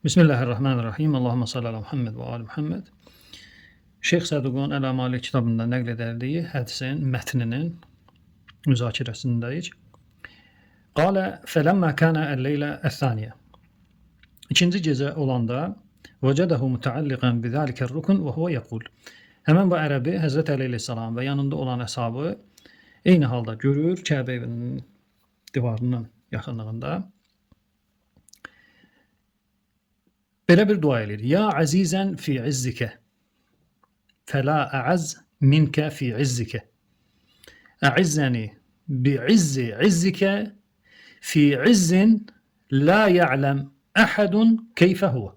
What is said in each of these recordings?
Bismillahirrahmanirrahim. Allahümme salli ala Muhammed ve ali Muhammed. Şeyx Səduqun Əl-Əmali kitabında nəql edildiyi hədisin mətninin müzakirəsindəyik. Qalə fələmmə kənə əl-leylə əth-thaniyə. İkinci gecə olanda vəcədəhu mütəalliqən bizəlikər rukun və huvə yəqul. Həmən bu ərəbi Həzrət Əli əleyhissalam və yanında olan əshabı eyni halda görür, Kəbə evinin divarının yaxınlığında. Belə bir dua edir. Ya əzizən fi izzikə, fəla əəz minkə fi izzikə. Əizzəni bi izzi izzikə fi izzin la ya'ləm əhədun keyfə huvə.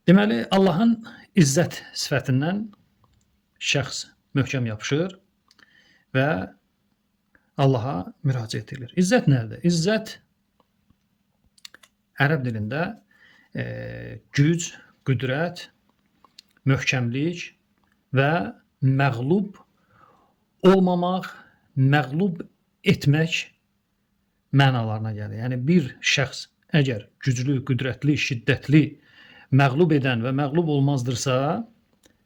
Deməli, Allahın izzət sifətindən şəxs möhkəm yapışır və Allaha müraciət edilir. İzzət nədir? İzzət ərəb dilində güc, qüdrət, möhkəmlik və məğlub olmamaq, məğlub etmək mənalarına gəlir. Yəni bir şəxs əgər güclü, qüdrətli, şiddətli, məğlub edən və məğlub olmazdırsa,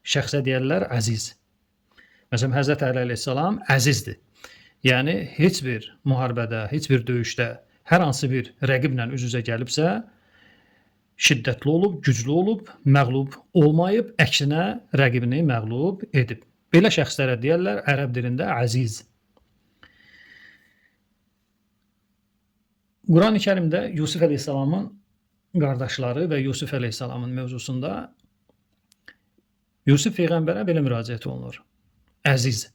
şəxsə deyərlər əziz. Məsələn, Həzrət Əli əleyhissalam əzizdir. Yəni heç bir müharibədə, heç bir döyüşdə hər hansı bir rəqiblə üz-üzə gəlibsə, şiddətli olub, güclü olub, məğlub olmayıb, əksinə rəqibini məğlub edib. Belə şəxslərə deyərlər ərəb dilində əziz. Quran-ı Kərimdə Yusuf əleyhissalamın qardaşları və Yusuf əleyhissalamın mövzusunda Yusuf peyğəmbərə belə müraciət olunur. Əziz.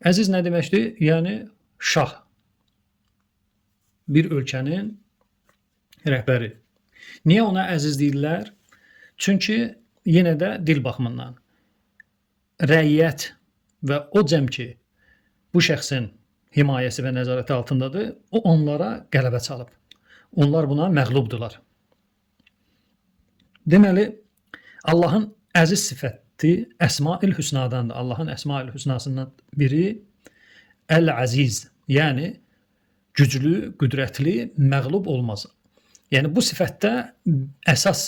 Əziz nə deməkdir? Yəni şah. Bir ölkənin rəhbəri. Niyə ona əziz deyirlər? Çünki yenə də dil baxımından rəiyyət və o cəm ki, bu şəxsin himayəsi və nəzarəti altındadır, o onlara qələbə çalıb. Onlar buna məğlubdular. Deməli, Allahın əziz sifəti Əsma-ül Hüsnadandır. Allahın Əsma-ül Hüsnasından biri Əl-Əziz, yəni güclü, qüdrətli, məğlub olmaz. Yəni bu sifətdə əsas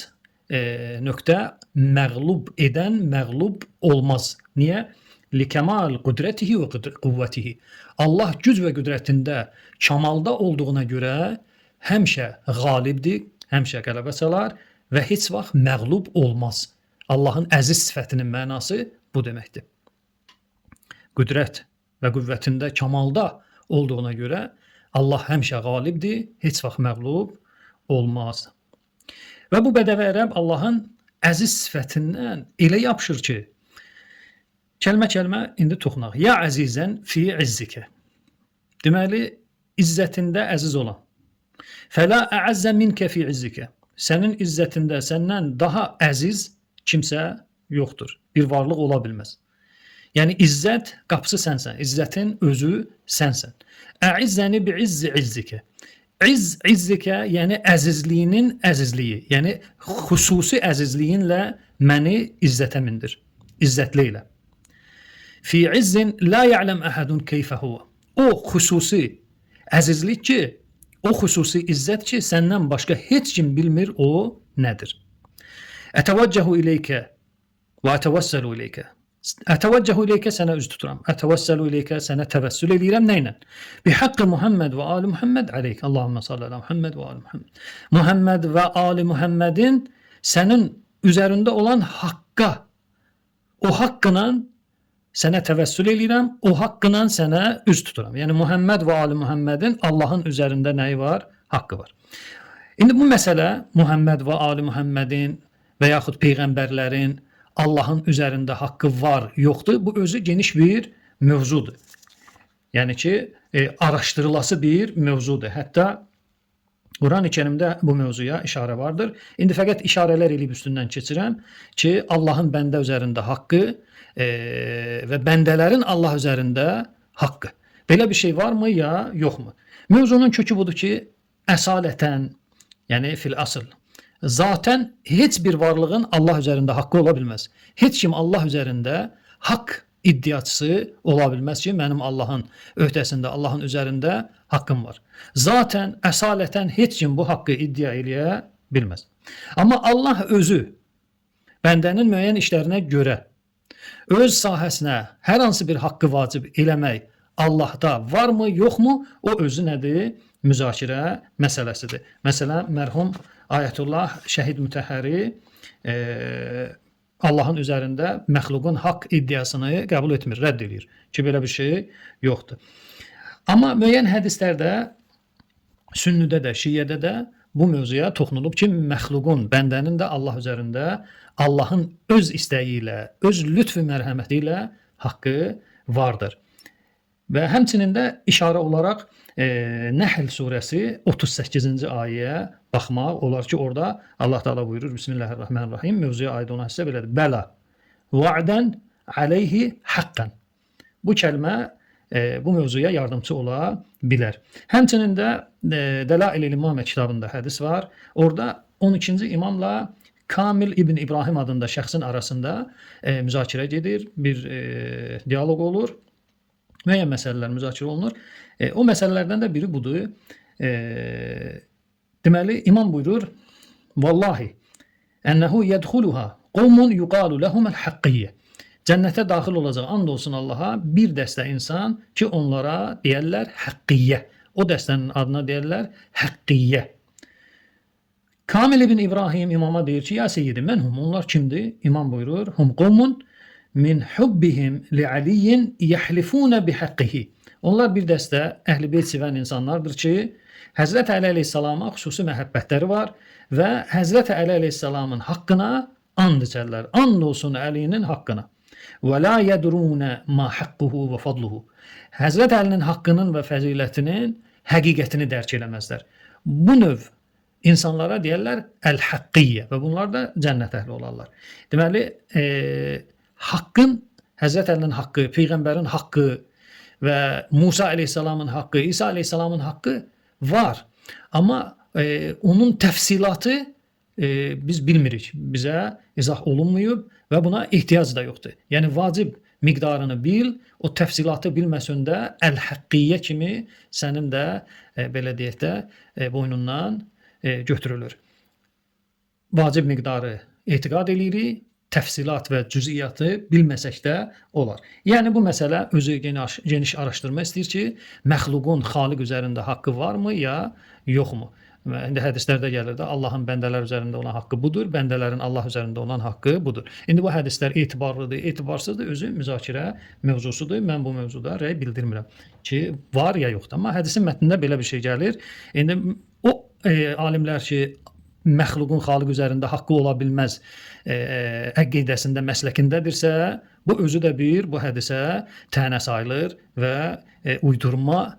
nöqtə məğlub edən, məğlub olmaz. Niyə? Likəmal qudrətihi və qüvvətihi. Allah güc və qüdrətində kamalda olduğuna görə həmişə qalibdir, həmişə qələbə çalar və heç vaxt məğlub olmaz. Allahın əziz sifətinin mənası bu deməkdir. Qüdrət və qüvvətində kamalda olduğuna görə Allah həmişə qalibdir, heç vaxt məğlub olmaz. Və bu bədəvi ərəb Allahın əziz sifətindən elə yapışır ki, kəlmə-kəlmə indi toxunaq. Ya əzizən fi izzikə. Deməli, izzətində əziz olan. Fəla əəzzə minkə fi izzikə. Sənin izzətində səndən daha əziz kimsə yoxdur. Bir varlıq ola bilməz. Yəni, izzət qapısı sənsən. İzzətin özü sənsən. Əizzəni bi izzi izzikə. İzzikə, yəni əzizliyinin əzizliyi. Yəni, xüsusi əzizliyinlə məni izzətə mindir. İzzətli ilə. Fi izzin la ya'ləm əhədun keyfə huvə. O xüsusi əzizlik ki, o xüsusi izzət ki, səndən başqa heç kim bilmir o nədir. Ətəvəccəhu ileykə və ətəvəssəlu ileykə. Ətəvəccəhu ileykə sənə üz tuturam. Ətəvəssəlu ileykə sənə təvəssül edirəm. Nəylə? Bihaqqı Muhammed və ali Muhammed aleyk. Allahümme salli ala Muhammed və ali Muhammed. Muhammed və ali Muhammedin sənin üzərində olan haqqa, o haqqla sənə təvəssül edirəm, o haqqla sənə üz tuturam. Yəni Muhammed və ali Muhammedin Allahın üzərində nəyi var? Haqqı var. İndi bu məsələ Muhammed və ali Muhammedin və yaxud peyğəmbərlərin Allahın üzərində haqqı var, yoxdur. Bu özü geniş bir mövzudur. Yəni ki, araşdırılası bir mövzudur. Hətta Quran-ı Kərimdə bu mövzuya işarə vardır. İndi fəqət işarələr eləyib üstündən keçirəm ki, Allahın bəndə üzərində haqqı və bəndələrin Allah üzərində haqqı. Belə bir şey varmı ya yoxmu? Mövzunun kökü budur ki, əsalətən, yəni fil asıl, zaten heç bir varlığın Allah üzərində haqqı ola bilməz. Heç kim Allah üzərində haqq iddiaçısı ola bilməz ki, mənim Allahın öhdəsində, Allahın üzərində haqqım var. Zaten, əsalətən heç kim bu haqqı iddia eləyə bilməz. Amma Allah özü bəndənin müəyyən işlərinə görə öz sahəsinə hər hansı bir haqqı vacib eləmək Allahda varmı, yoxmu? O özü nədir? Müzakirə məsələsidir. Məsələn, mərhum Ayətullah Şəhid Mütəhhəri Allahın üzərində məxluqun haqq iddiasını qəbul etmir, rədd edir ki, belə bir şey yoxdur. Amma müəyyən hədislərdə, sünnidə də, şiyyədə də bu mövzuya toxunulub ki, məxluqun, bəndənin də Allah üzərində Allahın öz istəyi ilə, öz lütf mərhəməti ilə haqqı vardır. Və həmçinin də işarə olaraq Nəhl surəsi 38-ci ayəyə baxmaq olar ki, orada Allah Teala buyurur, Bismillahirrahmanirrahim, mövzuya aid olan hissə belədir. Bəla, va'dən aleyhi haqqan. Bu kəlmə bu mövzuya yardımcı ola bilər. Həmçinin də Dəlail-i İmamə kitabında hədis var. Orada 12-ci imamla Kamil İbn İbrahim adında şəxsin arasında müzakirə gedir, bir diyaloq olur. Müəyyən məsələlər müzakirə olunur. O məsələlərdən də biri budur. Deməli, imam buyurur, Vallahi, ənəhu yədxuluha qovmun yuqalu ləhuməl haqqiyyə. Cənnətə daxil olacaq, and olsun Allaha, bir dəstə insan ki, onlara deyərlər haqqiyyə. O dəstənin adına deyərlər haqqiyyə. Kamil ibn İbrahim imama deyir ki, ya seyyidi, mən hum, onlar kimdir? İmam buyurur, hum qovmun min hubbihim li aliyin yahlifuna bihaqqihi. Onlar bir dəstə əhl-i beyt sevən insanlardır ki, Həzrət Əli əleyhissalama xüsusi məhəbbətləri var və Həzrət Əli əleyhissalamın haqqına and içərlər. And olsun Əlinin haqqına. Və la yədrunə ma haqquhu və fadluhu. Həzrət Əlinin haqqının və fəzilətinin həqiqətini dərk eləməzlər. Bu növ insanlara deyərlər əl-haqqiyyə və bunlar da cənnət əhli olarlar. Deməli, haqqın, Həzrət Əlinin haqqı, Peyğəmbərin haqqı və Musa əleyhissalamın haqqı, İsa əleyhissalamın haqqı var. Amma onun təfsilatı biz bilmirik. Bizə izah olunmayıb və buna ehtiyac da yoxdur. Yəni, vacib miqdarını bil, o təfsilatı bilməsəndə əl-haqqiyyə kimi sənin də, belə deyək də, boynundan götürülür. Vacib miqdarı etiqad eləyirik, təfsilat və cüziyyatı bilməsək də olar. Yəni, bu məsələ özü geniş araşdırma istəyir ki, məxluqun xaliq üzərində haqqı varmı, ya yoxmu? Və indi hədislərdə gəlir də, Allahın bəndələr üzərində olan haqqı budur, bəndələrin Allah üzərində olan haqqı budur. İndi bu hədislər etibarlıdır, etibarsızdır, özü müzakirə mövzusudur. Mən bu mövzuda rəy bildirmirəm ki, var ya yoxdur. Amma hədisin mətnində belə bir şey gəlir. İndi o alimlər ki, məxluqun xaliq üzərində haqqı ola bilməz əqidəsində, məsləkindədirsə, bu özü də bu hədisə tənə sayılır və uydurma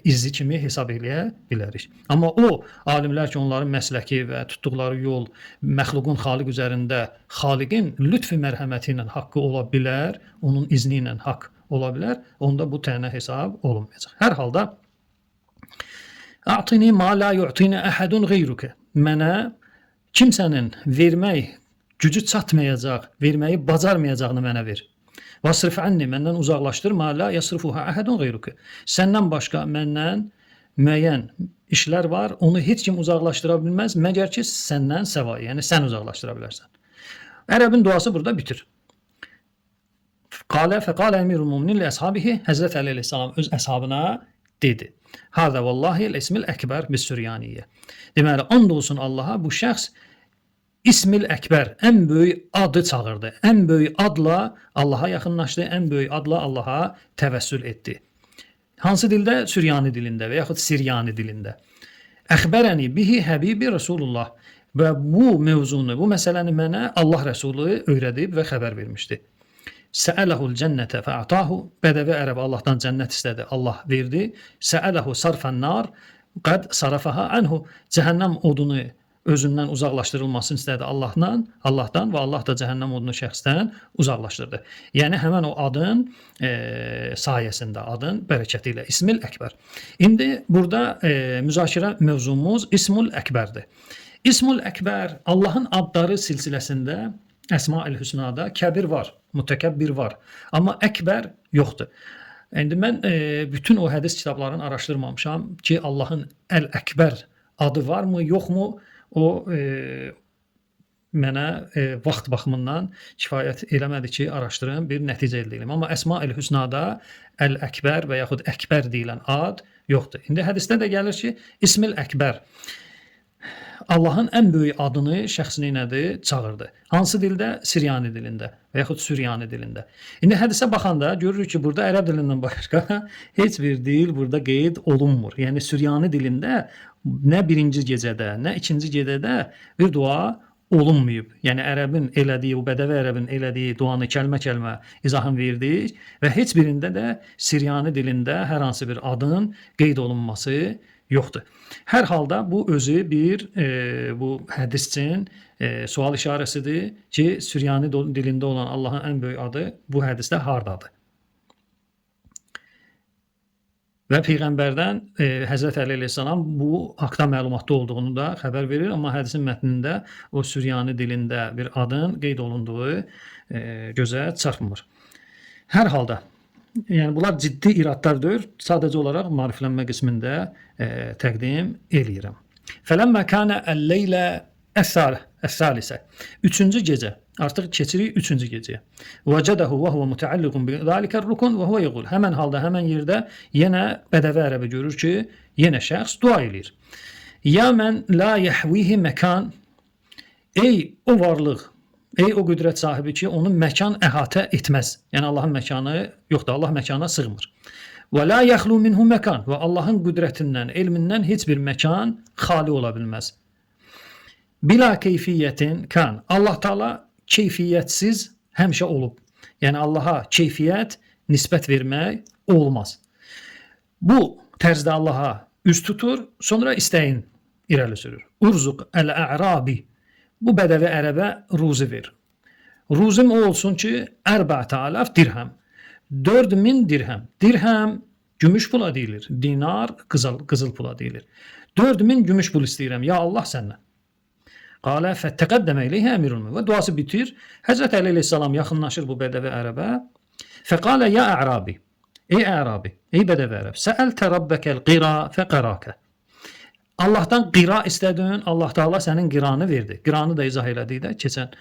izi kimi hesab eləyə bilərik. Amma o alimlər ki, onların məsləki və tutduqları yol məxluqun xaliq üzərində xaliqin lütfi mərhəməti ilə haqqı ola bilər, onun izni ilə haqq ola bilər, onda bu tənə hesab olunmayacaq. Hər halda A'tini ma la yu'tini ahadun ghayruka. Mənə kimsənin vermək gücü çatmayacaq, verməyi bacarmayacağını mənə ver. Vasrif anni, məndən uzaqlaşdır, ma la yasrifuha ahadun ghayruka. Səndən başqa məndən müəyyən işlər var, onu heç kim uzaqlaşdıra bilməz, məgər ki səndən səvayı, yəni sən uzaqlaşdıra bilərsən. Ərəbin duası burada bitir. Fəqalə əmirul müminin li əshabihi, Həzrət Əli əleyhissalam öz əshabına dedi. Hada vallahi el-ismil əkbər bis-Süryaniyyə. Deməli, and olsun Allaha, bu şəxs İsmil Əkbər, ən böyük adı çağırdı. Ən böyük adla Allaha yaxınlaşdı, ən böyük adla Allaha təvəssül etdi. Hansı dildə? Süryani dilində və yaxud Siryani dilində. Əxbərəni bihi həbibi Rasulullah. Və bu mövzunu, bu məsələni mənə Allah Rəsulü öyrədib və xəbər vermişdi. Səələhul cənnətə fə'atahu. Bədəvi ərəb Allahdan cənnət istədi, Allah verdi. Səələhu sarfən nar, qəd sarafəha ənhu. Cəhənnəm odunu özündən uzaqlaşdırılmasını istədi Allahdan və Allah da cəhənnəm odunu şəxsdən uzaqlaşdırdı. Yəni, həmən o adın sayəsində, adın bərəkəti ilə İsmil Əkbər. İndi burada müzakirə mövzumuz İsmul Əkbərdir. İsmul Əkbər Allahın adları silsiləsində Əsma-ül Hüsnada kəbir var, mütəkəbbir var. Amma əkbər yoxdur. İndi mən bütün o hədis kitablarını araşdırmamışam ki, Allahın Əl-Əkbər adı varmı, yoxmu? O mənə vaxt baxımından kifayət eləmədi ki, araşdırım, bir nəticə əldə edim. Amma Əsma-ül Hüsnada Əl-Əkbər və yaxud Əkbər deyilən ad yoxdur. İndi hədisdə də gəlir ki, İsmil Əkbər Allahın ən böyük adını şəxs nədir? Çağırdı. Hansı dildə? Siryani dilində və yaxud Süryani dilində. İndi hədisə baxanda görürük ki, burada ərəb dilindən başqa heç bir dil burada qeyd olunmur. Yəni Süryani dilində nə birinci gecədə, nə ikinci gecədə bir dua olunmayıb. Yəni ərəbin elədiyi, bu bədəvi ərəbin elədiyi duanı kəlmə-kəlmə izahını verdik və heç birində də Siryani dilində hər hansı bir adın qeyd olunması yoxdur. Hər halda bu özü bir bu hədis üçün sual işarəsidir ki, Süryani dilində olan Allahın ən böyük adı bu hədisdə hardadır? Və Peyğəmbərdən Həzrət Əli əleyhissalam bu haqda məlumatda olduğunu da xəbər verir, amma hədisin mətnində o Süryani dilində bir adın qeyd olunduğu gözə çarpmır. Hər halda yəni bunlar ciddi iradlardır. Sadəcə olaraq maariflənmə qismində təqdim eləyirəm. Fələmmə kənə əl-leylə əs-salisə. Üçüncü gecə. Artıq keçirik üçüncü gecəyə. Vəcədəhu və huvə mütəalliqun bi zəlikər rukun və huvə yəqul. Həmən halda, həmən yerdə yenə bədəvi ərəbi görür ki, yenə şəxs dua eləyir. Ya mən la yəhvihi məkan. Ey o varlıq, ey o qüdrət sahibi ki, onun məkan əhatə etməz. Yəni Allahın məkanı yoxdur, Allah məkana sığmır. Və la yaxlu minhu məkan. Və Allahın qüdrətindən, elmindən heç bir məkan xali ola bilməz. Bila keyfiyyətin kan. Allah Taala keyfiyyətsiz həmişə olub. Yəni Allaha keyfiyyət nisbət vermək olmaz. Bu tərzdə Allaha üz tutur, sonra istəyin irəli sürür. Urzuq əl-ə'rabi. Bu bədəvi ərəbə ruzi ver. Ruzim o olsun ki, 4,000 dirhəm. 4000 dirhəm. Dirhəm gümüş pula deyilir. Dinar qızıl pula deyilir. 4000 gümüş pul istəyirəm. Ya Allah səndən. Qalə fəttəqəddəmə ileyhə əmirul müminin. Və duası bitir. Həzrət Əli əleyhissalam yaxınlaşır bu bədəvi ərəbə. Fəqalə ya ə'rabi. Ey ə'rabi, ey bədəvi ərəb. Səəltə rabbəkəl qira fəqərəkə. Allahdan qira istədin, Allah Taala sənin qiranı verdi. Qiranı da izah elədik də keçən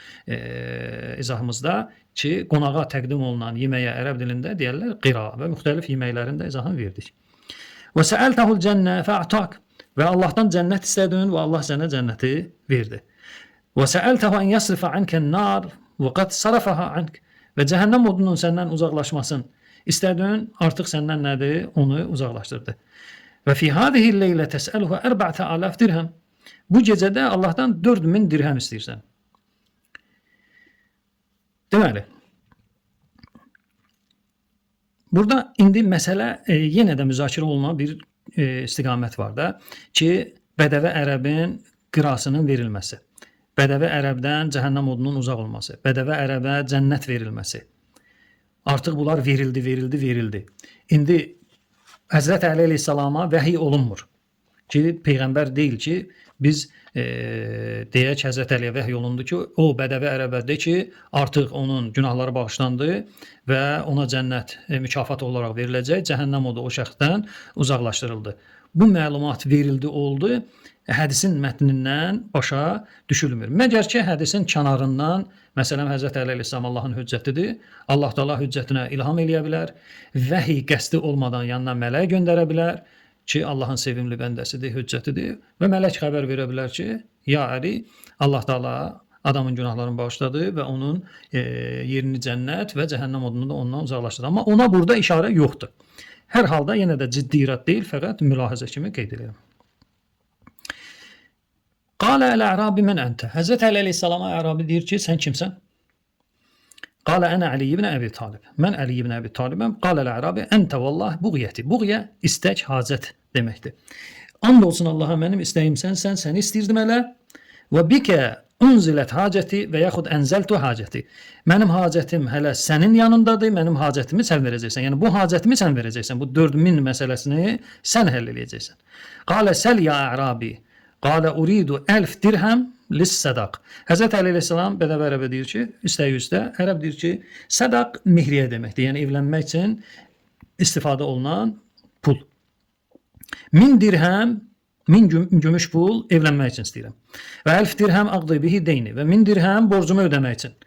izahımızda ki, qonağa təqdim olunan yeməyə ərəb dilində deyirlər qira və müxtəlif yeməklərin də izahını verdik. Və səəltəhul cənnə fə'tak. Və Allahdan cənnət istədin və Allah sənə cənnəti verdi. Və səəltəhu an yasrifa ankən nar və qad sarafaha ank. Və cəhənnəm odunun səndən uzaqlaşmasın istədin, artıq səndən nədir? Onu uzaqlaşdırdı. Və fi hadihi leylə təsəluhu 4,000 dirhəm. Bu gecədə Allahdan 4000 dirhəm istəyirsən. Deməli, burada indi məsələ yenə də müzakirə olunan bir istiqamət var da ki, bədəvi ərəbin qirasının verilməsi, bədəvi ərəbdən cəhənnəm odunun uzaq olması, bədəvi ərəbə cənnət verilməsi. Artıq bunlar verildi. İndi Həzrət Əli əleyhissalama vəhiy olunmur. Ki, Peyğəmbər deyil ki, biz deyək Həzrət Əliyə vəhiy olundu ki, o bədəvi ərəbədə ki, artıq onun günahları bağışlandı və ona cənnət mükafat olaraq veriləcək, cəhənnəm odu o şəxsdən uzaqlaşdırıldı. Bu məlumat verildi, oldu, hədisin mətnindən başa düşülmür. Məgər ki, hədisin kənarından, məsələn, Həzrət Əli əleyhissalam Allahın hüccətidir, Allah Taala hüccətinə ilham eləyə bilər, vəhiy qəsdi olmadan yanına mələk göndərə bilər ki, Allahın sevimli bəndəsidir, hüccətidir və mələk xəbər verə bilər ki, ya Əli, Allah Taala adamın günahlarını bağışladı və onun yerini cənnət və cəhənnəm odunu da ondan uzaqlaşdırdı. Amma ona burada işarə yoxdur. Hər halda yenə də ciddi irad deyil, fəqət mülahizə kimi qeyd edirəm. Qalə əl-ə'rabi mən əntə. Həzrət Əli əleyhissalama ə'rabi deyir ki, sən kimsən? Qalə ənə Əli ibn Əbi Talib. Mən Əli ibn Əbi Talibəm. Qalə əl-ə'rabi əntə vallah buğyəti. Buğyə istək, hacət deməkdir. And olsun Allaha, mənim istəyimsən, səni istəyirdim hələ. Və bikə unzilət hacəti və yaxud ənzəltu hacəti. Mənim hacətim hələ sənin yanındadır, mənim hacətimi sən verəcəksən. Yəni bu hacətimi sən verəcəksən. Bu 4000 məsələsini sən həll eləyəcəksən. Qalə səl ya ə'rabi. Qalə uridu 1000 dirhəm lis-sadaq. Həzrət Əli əleyhissalam bədəvi ərəbə deyir ki, istəyi üstə ərəb deyir ki, sadaq mehriyə deməkdir. Yəni evlənmək üçün istifadə olunan pul. 1000 dirhəm, 1000 gümüş pul evlənmək üçün istəyirəm. Və 1000 dirhəm aqdi bihi deyni və 1000 dirhəm borcumu ödəmək üçün.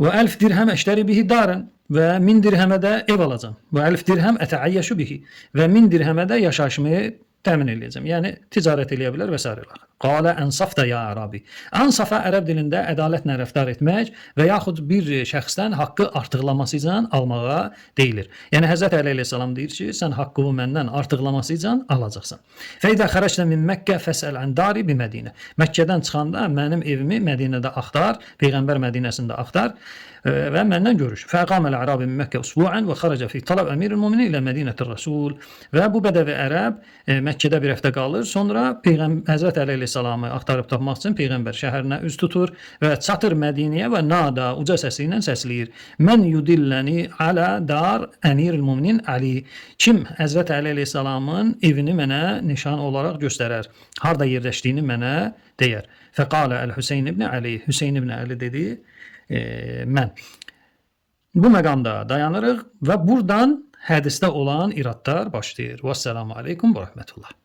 Və 1000 dirhəm əştəri bihi daran və 1000 dirhəmə də ev alacağam. Və 1000 dirhəm ətəəyyəşu bihi və 1000 dirhəmə də yaşayışımı təmin edəcəm. Yəni ticarət eləyə bilər və s. Qalə ənsafda ya Ərabi. Ansafa ərəb dilində ədalətlə rəftar etmək və yaxud bir şəxsdən haqqı artıqlaması ilə almağa deyilir. Yəni Həzrət Əli əleyhissalam deyir ki, sən haqqımı məndən artıqlaması ilə alacaqsan. Fəidə xərəcdə min Məkkə fəsəl ən dari bi Mədinə. Məkkədən çıxanda mənim evimi Mədinədə axtar, Peyğəmbər Mədinəsində axtar və məndən görüş. Fəqaməl Ərabi min Məkkə usbu'an və xərəcə fi talab əmiril müminin ilə Mədinətir Rəsul. Və bu bədəvi ərəb Məkkədə bir həftə qalır. Sonra Həzrət Əli əleyhissalamı axtarıb tapmaq üçün Peyğəmbər şəhərinə üz tutur və çatır Mədinəyə və nada uca səsi ilə səsləyir. Mən yudilləni alə dar əmiril müminin Ali. Kim Həzrət Əli əleyhissalamın evini mənə nişan olaraq göstərər, harda yerləşdiyini mənə deyər. Fəqalə Əl-Hüseyn ibn Ali. Hüseyn ibn Ali dedi, mən. Bu məqamda dayanırıq və buradan hədisdə olan iradlar başlayır. Vəssalamu aleykum və rəhmətullah.